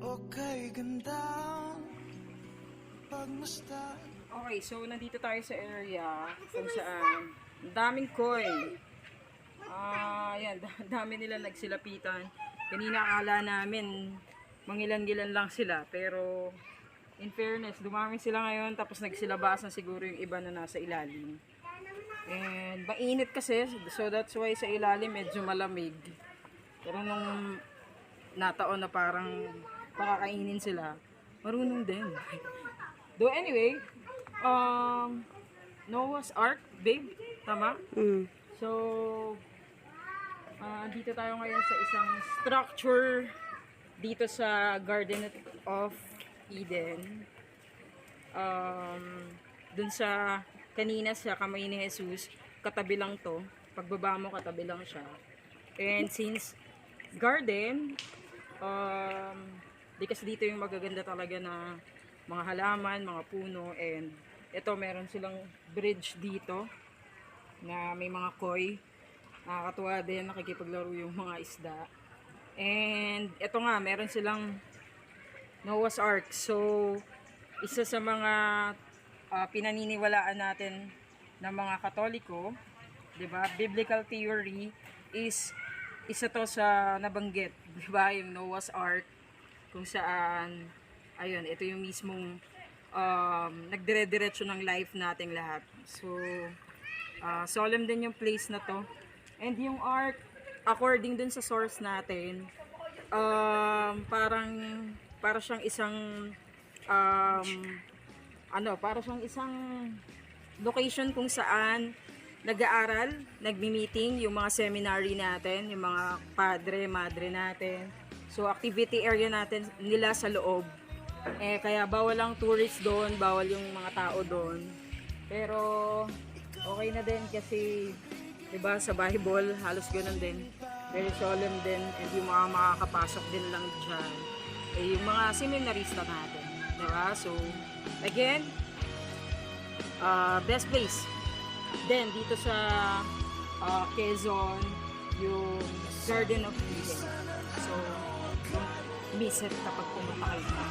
Okay, ganda pagmasdan. Okay, so nandito tayo sa area kung saan daming koi. Yan, dami nila nagsilapitan. Kanina akala namin mangilan-gilan lang sila, pero in fairness, dumami sila ngayon tapos nagsilabasan siguro yung iba na nasa ilalim. And mainit kasi, so that's why sa ilalim medyo malamig. Pero nung nataon na parang pakakainin sila, marunong din. Though anyway, Noah's Ark, babe, tama? So, dito tayo ngayon sa isang structure dito sa Garden of Eden. Dun sa kanina sa kamay ni Jesus, katabi lang to. Pagbaba mo, katabi lang siya. And since garden, di kasi dito yung magaganda talaga na mga halaman, mga puno, and ito meron silang bridge dito na may mga koi. Nakakatuwa din, nakikipaglaro yung mga isda. And ito nga, meron silang Noah's Ark. So, isa sa mga pinaniniwalaan natin ng mga Katoliko, 'di ba? Biblical theory is isa to sa nabanggit, 'di ba? Yung Noah's Ark kung saan ayun, ito yung mismong nagdire-diretso ng life nating lahat. So, solemn din yung place na to. And yung ark, according dun sa source natin, para siyang isang para siyang isang location kung saan nag-aaral, nagmi-meeting yung mga seminary natin, yung mga padre, madre natin. So activity area natin nila sa loob. Kaya bawal ang tourist doon, bawal yung mga tao doon. Pero okay na din kasi 'di ba sa Bible halos ganoon din. Very solemn din, and yung mga makakapasok din lang diyan yung mga seminarista natin, 'di ba? So again, best place. Then, dito sa Quezon, yung Garden of Eden. So, don't miss it kapag pumunta kayo dito.